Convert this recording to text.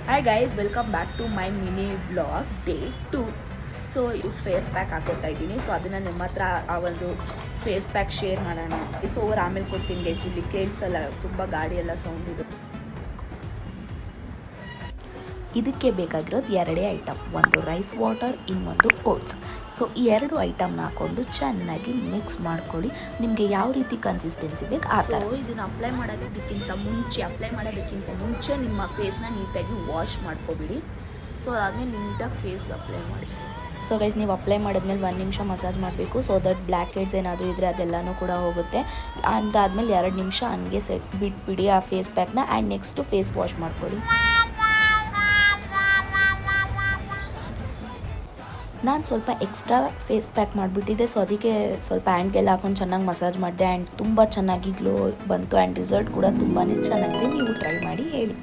Hi guys, welcome back to my mini vlog day 2. So ಇದು face pack ಹಾಕೋತಾ ಇದ್ದೀನಿ. So ಅದನ್ನು ನಿಮ್ಮ ಹತ್ರ ಆ ಒಂದು ಫೇಸ್ ಪ್ಯಾಕ್ ಶೇರ್ ಮಾಡೋಣ. ಸೊ ಓವರ್ ಆಮೇಲೆ ಕೊಡ್ತೀನಿ ಗೈಸ್. ಇಲ್ಲಿ ಕೇಳಿಸಲ್ಲ, ತುಂಬ ಗಾಡಿ ಎಲ್ಲ ಸೌಂಡ್ ಇದೆ. ಇದಕ್ಕೆ ಬೇಕಾಗಿರೋದು ಎರಡೇ ಐಟಮ್, ಒಂದು ರೈಸ್ ವಾಟರ್, ಇನ್ನೊಂದು ಓಟ್ಸ್. ಸೊ ಈ ಎರಡು ಐಟಮ್ನ ಹಾಕ್ಕೊಂಡು ಚೆನ್ನಾಗಿ ಮಿಕ್ಸ್ ಮಾಡ್ಕೊಳ್ಳಿ. ನಿಮಗೆ ಯಾವ ರೀತಿ ಕನ್ಸಿಸ್ಟೆನ್ಸಿ ಬೇಕು ಆ ಥರ. ಇದನ್ನು ಅಪ್ಲೈ ಮಾಡೋದಕ್ಕಿಂತ ಮುಂಚೆ ನಿಮ್ಮ ಫೇಸ್ನ ನೀಟಾಗಿ ವಾಶ್ ಮಾಡ್ಕೊಬಿಡಿ. ಸೊ ಅದಾದಮೇಲೆ ನೀಟಾಗಿ ಫೇಸ್ಗೆ ಅಪ್ಲೈ ಮಾಡಿ. ಸೊ ಗೈಸ್, ನೀವು ಅಪ್ಲೈ ಮಾಡಿದ್ಮೇಲೆ 1 ನಿಮಿಷ ಮಸಾಜ್ ಮಾಡಬೇಕು. ಸೊ ದಟ್ ಬ್ಲ್ಯಾಕ್ ಹೆಡ್ಸ್ ಏನಾದರೂ ಇದ್ದರೆ ಅದೆಲ್ಲನೂ ಕೂಡ ಹೋಗುತ್ತೆ. ಅದಾದಮೇಲೆ 2 ನಿಮಿಷ ಹಂಗೆ ಬಿಟ್ಬಿಡಿ ಆ ಫೇಸ್ ಪ್ಯಾಕ್ನ. ಆ್ಯಂಡ್ ನೆಕ್ಸ್ಟು ಫೇಸ್ ವಾಶ್ ಮಾಡ್ಕೊಳ್ಳಿ. ನಾನು ಸ್ವಲ್ಪ ಎಕ್ಸ್ಟ್ರಾ ಫೇಸ್ ಪ್ಯಾಕ್ ಮಾಡಿಬಿಟ್ಟಿದ್ದೆ. ಸೊ ಅದಕ್ಕೆ ಸ್ವಲ್ಪ ಹ್ಯಾಂಡ್ಗೆಲ್ಲ ಹಾಕೊಂಡು ಚೆನ್ನಾಗಿ ಮಸಾಜ್ ಮಾಡಿದೆ. ಆ್ಯಂಡ್ ತುಂಬ ಚೆನ್ನಾಗಿ ಗ್ಲೋ ಬಂತು. ಆ್ಯಂಡ್ ರಿಸಲ್ಟ್ ಕೂಡ ತುಂಬಾ ಚೆನ್ನಾಗಿದೆ. ನೀವು ಟ್ರೈ ಮಾಡಿ ಹೇಳಿ.